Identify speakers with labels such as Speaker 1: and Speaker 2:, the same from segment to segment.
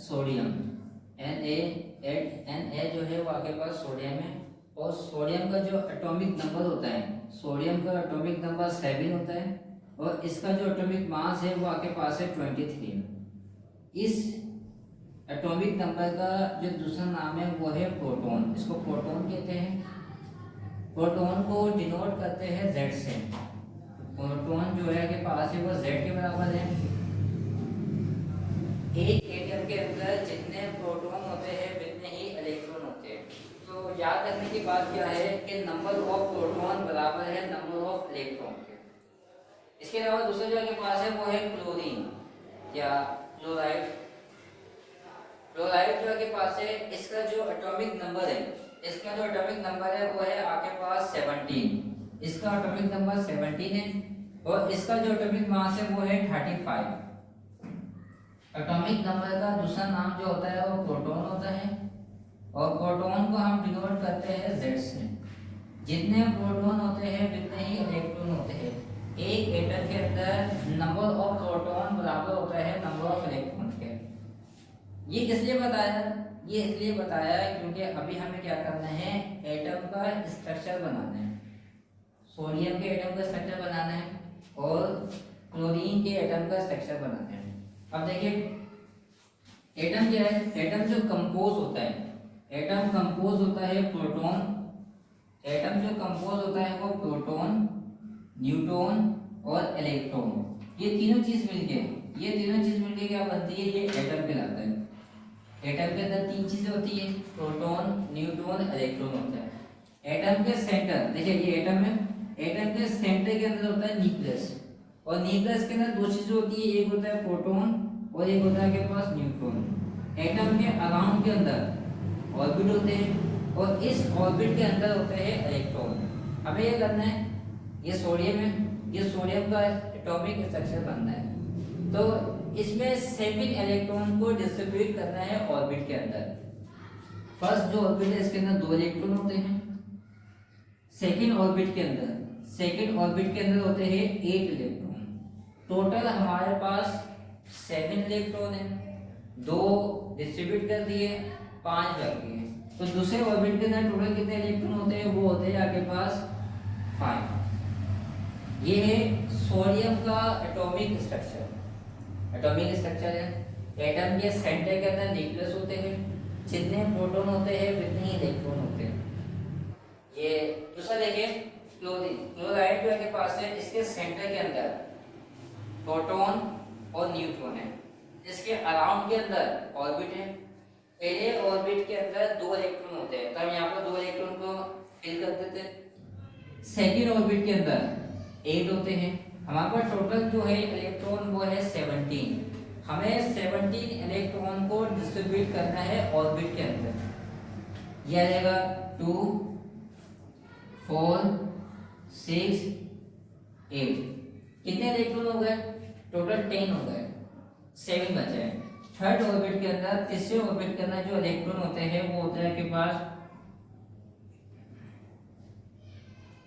Speaker 1: Sodium, Na जो है वो आपके पास सोडियम है। और सोडियम का जो एटॉमिक नंबर होता है, सोडियम का एटॉमिक नंबर 7 होता है और इसका जो एटॉमिक मास है वो आपके पास है 23। इस एटॉमिक नंबर का जो दूसरा नाम है वो है प्रोटॉन, इसको प्रोटॉन कहते हैं। प्रोटॉन को डिनोट करते हैं Z से। प्रोटॉन जो है के पास है वो Z के बराबर है। एक एटम के अंदर जितने प्रोटॉन होते हैं उतने ही इलेक्ट्रॉन होते हैं। तो याद रखने की बात क्या है कि नंबर ऑफ प्रोटॉन बराबर है नंबर ऑफ इलेक्ट्रॉन के। इसके अलावा दूसरा जो के पास है वो है क्लोरीन या क्लोराइड। क्लोराइड जो के पास है, इसका जो एटॉमिक नंबर है, इसका जो एटॉमिक नंबर है वो है आपके पास 17। इसका एटॉमिक नंबर 17 है और इसका जो एटॉमिक मास है वो है 35। एटॉमिक नंबर का दूसरा नाम जो होता है वो प्रोटॉन होता है और प्रोटॉन को हम डिनोट करते हैं Z से। जितने प्रोटॉन होते हैं उतने ही इलेक्ट्रॉन होते हैं। एक एटम के अंदर नंबर ऑफ प्रोटॉन बराबर होता है नंबर ऑफ इलेक्ट्रॉन के। ये इसलिए बताया, ये इसलिए बताया क्योंकि अभी हमें क्या करना है, एटम का स्ट्रक्चर बनाना है। सोडियम के एटम का स्ट्रक्चर बनाना है और क्लोरीन के एटम का स्ट्रक्चर बनाना है। अब देखिए एटम क्या है, एटम जो कंपोज होता है, एटम कंपोज होता है प्रोटॉन, एटम जो कंपोज होता है वो प्रोटॉन, न्यूट्रॉन और इलेक्ट्रॉन। ये तीनों चीज मिलके क्या बनती है, ये एटम कहलाता है। एटम के अंदर तीन चीजें होती है, प्रोटॉन, न्यूट्रॉन, इलेक्ट्रॉन होता है। एटम के सेंटर, देखिए ये एटम है, एटम के सेंटर के अंदर होता है न्यूक्लियस और न्यूक्लियस के अंदर दो चीजें होती है, एक होता है प्रोटॉन और एक होता है के पास न्यूट्रॉन। एटम के अराउंड के अंदर ऑर्बिट होते हैं और इस ऑर्बिट के अंदर होते हैं इलेक्ट्रॉन। हमें ये करना है, ये सोडियम है, ये सोडियम का एटॉमिक स्ट्रक्चर बनना है। तो इसमें 7 इलेक्ट्रॉन को डिस्ट्रीब्यूट करना है ऑर्बिट के अंदर। फर्स्ट जो ऑर्बिट है इसके अंदर 2 इलेक्ट्रॉन होते हैं। सेकंड ऑर्बिट के अंदर होते हैं 8 इलेक्ट्रॉन। टोटल हमारे पास 7 इलेक्ट्रॉन है, 2 डिस्ट्रीब्यूट कर दिए, 5 रख दिए। तो दूसरे ऑर्बिट के अंदर टोटल कितने इलेक्ट्रॉन होते हैं, वो होते हैं आपके पास 5। ये है सोडियम का एटॉमिक स्ट्रक्चर। एटॉमिक स्ट्रक्चर है, एटम के सेंटर के अंदर न्यूक्लियस होते हैं, जितने प्रोटॉन होते हैं उतने ही इलेक्ट्रॉन होते हैं। ये दूसरा देखिए क्लोरीन, क्लोराइड जो के पास है, इसके सेंटर के अंदर प्रोटॉन और न्यूट्रॉन है, इसके अराउंड के अंदर ऑर्बिट है। पहले ऑर्बिट के अंदर 2 इलेक्ट्रॉन होते हैं, तो हम यहाँ पर 2 इलेक्ट्रॉन को फिल कर देते हैं। सेकेंड ऑर्बिट के अंदर 8 होते हैं। हमारे पास टोटल जो है इलेक्ट्रॉन वो है 17। हमें 17 इलेक्ट्रॉन को डिस्ट्रीब्यूट करना है ऑर्बिट के अंदर। यह रहेगा 2 4 6 8। कितने इलेक्ट्रॉन हो गए, टोटल 10 हो गए, 7 बचे हैं। थर्ड ऑर्बिट के अंदर, तीसरे ऑर्बिट के अंदर जो इलेक्ट्रॉन होते हैं वो होते हैं आपके पास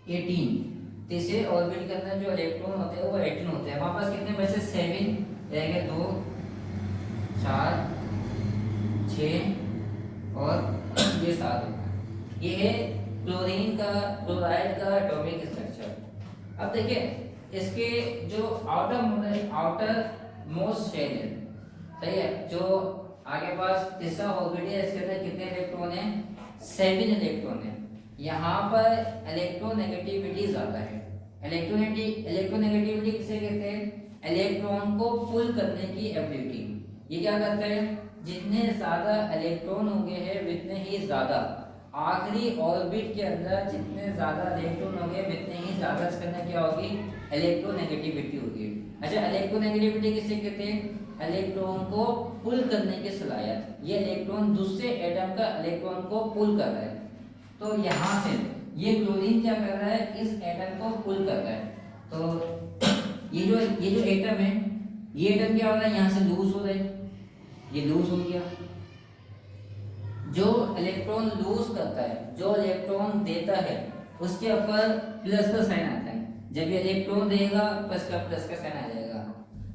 Speaker 1: 18। तीसरे ऑर्बिट के अंदर जो इलेक्ट्रॉन होते हैं वो 18 होते हैं। हमारे पास कितने बचे, 7 रहेंगे, 2 4 6 और ये 7 होगा। ये है क्लोरीन का, क्लोराइड का एटॉमिक स्ट्रक्चर। अब देखिए इसके जो आउटर मोस्ट शेल है, सही है, जो आगे पास तीसरा ऑर्बिट है, इसके अंदर कितने इलेक्ट्रॉन है, 7 इलेक्ट्रॉन है। यहाँ पर इलेक्ट्रोनेगेटिविटी ज्यादा है। इलेक्ट्रोनेगेटिविटी किसे कहते हैं, इलेक्ट्रॉन को पुल करने की एबिलिटी। ये क्या करते हैं, जितने ज्यादा इलेक्ट्रॉन होंगे हैं उतने ही ज्यादा आखिरी ऑर्बिट के अंदर जितने ज्यादा इलेक्ट्रॉन होंगे उतने ही ज्यादा इसके अंदर क्या होगी, इलेक्ट्रोनेगेटिविटी होगी। अच्छा, इलेक्ट्रोनेगेटिविटी किसे कहते हैं, इलेक्ट्रॉन को पुल करने की सलाहियत। ये इलेक्ट्रॉन दूसरे एटम का इलेक्ट्रॉन को पुल कर रहा है। तो यहाँ से ये क्लोरीन क्या कर रहा है, इस एटम को पुल कर रहा है। तो ये जो एटम है, ये एटम क्या हो रहा है, यहाँ से लूज हो रहा है, ये लूज हो गया। जो इलेक्ट्रॉन लूज करता है, जो इलेक्ट्रॉन देता है, उसके ऊपर प्लस का साइन आता है। जब ये इलेक्ट्रॉन देगा तो इसका प्लस का साइन आ जाएगा।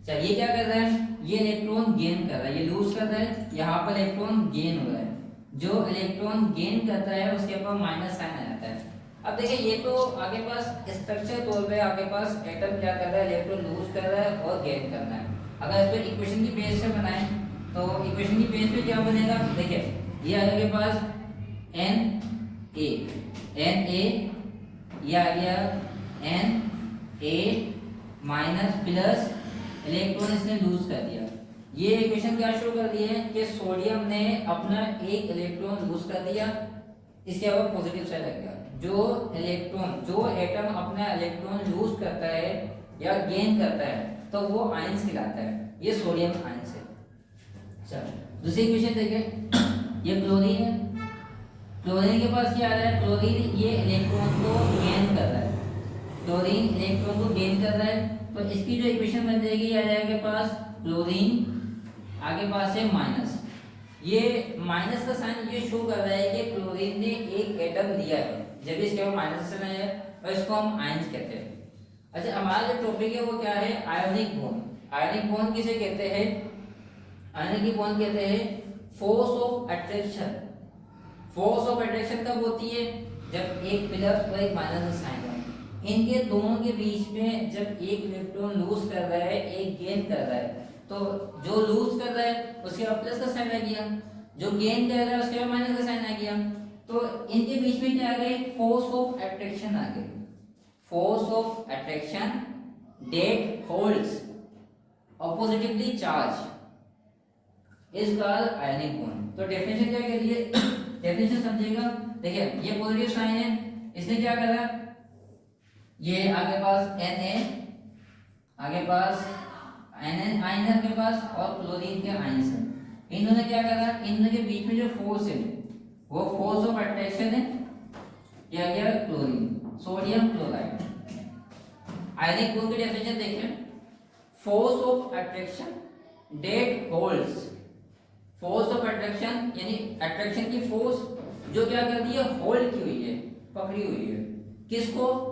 Speaker 1: चलिए क्या कर रहा है, ये इलेक्ट्रॉन गेन कर रहा है, ये लूज कर रहा है, यहाँ पर इलेक्ट्रॉन गेन हो रहा है। जो इलेक्ट्रॉन गेन करता है उसके पास माइनस साइन आ जाता है। अब देखिए ये तो आगे पास स्ट्रक्चर तौर पे आगे पास एटम क्या कर रहा है, इलेक्ट्रॉन लूज कर रहा है और गेन कर रहा है। अगर इसको इक्वेशन की बेस से बनाएं तो इक्वेशन की बेस पे क्या बनेगा, देखिए ये आगे के पास Na ये आ गया Na माइनस प्लस इलेक्ट्रॉन इसने लूज कर दिया। ये इक्वेशन क्या शो कर रही है कि सोडियम ने अपना एक इलेक्ट्रॉन लूज कर दिया, इसके बाद पॉजिटिव साइड लग गया। जो इलेक्ट्रॉन, जो एटम अपना इलेक्ट्रॉन लूज करता है या गेन करता है तो वो आयंस कहलाता है, ये सोडियम आयंस है। चलो दूसरी इक्वेशन देखें, ये क्लोरीन है। क्लोरीन के पास क्या आ रहा है, क्लोरीन ये इलेक्ट्रॉन को गेन कर रहा है, क्लोरीन इलेक्ट्रॉन को गेन कर रहा है, तो इसकी जो इक्वेशन बन जाएगी आ जाएगा पास क्लोरीन आगे पास है माइनस। ये माइनस का साइन ये शो कर रहा है कि क्लोरीन ने एक एटम दिया है, जब इसके बाद माइनस साइन है और इसको हम आयंस कहते हैं। अच्छा हमारा जो टॉपिक है वो क्या है, आयोनिक बॉन्ड। आयोनिक बॉन्ड किसे कहते हैं, आयोनिक बॉन्ड कहते हैं force of attraction. Force of attraction कब होती है, जब एक प्लस और एक माइनस का साइन है, इनके दोनों के बीच में जब एक इलेक्ट्रॉन लूज कर रहा है एक गेन कर रहा है, तो जो लूज कर रहा है उसके बाद प्लस का साइन आ गया, जो गेन कर रहा है उसके बाद माइनस का साइन आ गया, तो इनके बीच में क्या आ गए, फोर्स ऑफ अट्रैक्शन आ गई। Force of attraction that holds oppositely charge is called ionic bond. तो डेफिनेशन क्या करिए, डेफिनेशन समझिएगा। देखिए ये पॉजिटिव साइन है, इसने क्या करा, ये आगे पास Na आगे पास आयन है के पास और क्लोरीन के आयंस है, इन्होंने क्या करा, इनके के बीच में जो फोर्स है वो फोर्स ऑफ अट्रैक्शन है, क्या गया chlorine sodium chloride. Ionic bond की डेफिनेशन देखें, force of attraction that holds, force of attraction यानी अट्रैक्शन की फोर्स जो क्या कर दी है, होल्ड की हुई है, पकड़ी हुई है, किसको,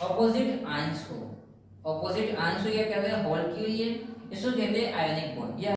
Speaker 1: ऑपोजिट आयंस को। ऑपोजिट आयंस को क्या कहते हैं, होल्ड की हुई है, इसको कहते हैं आयनिक बॉन्ड।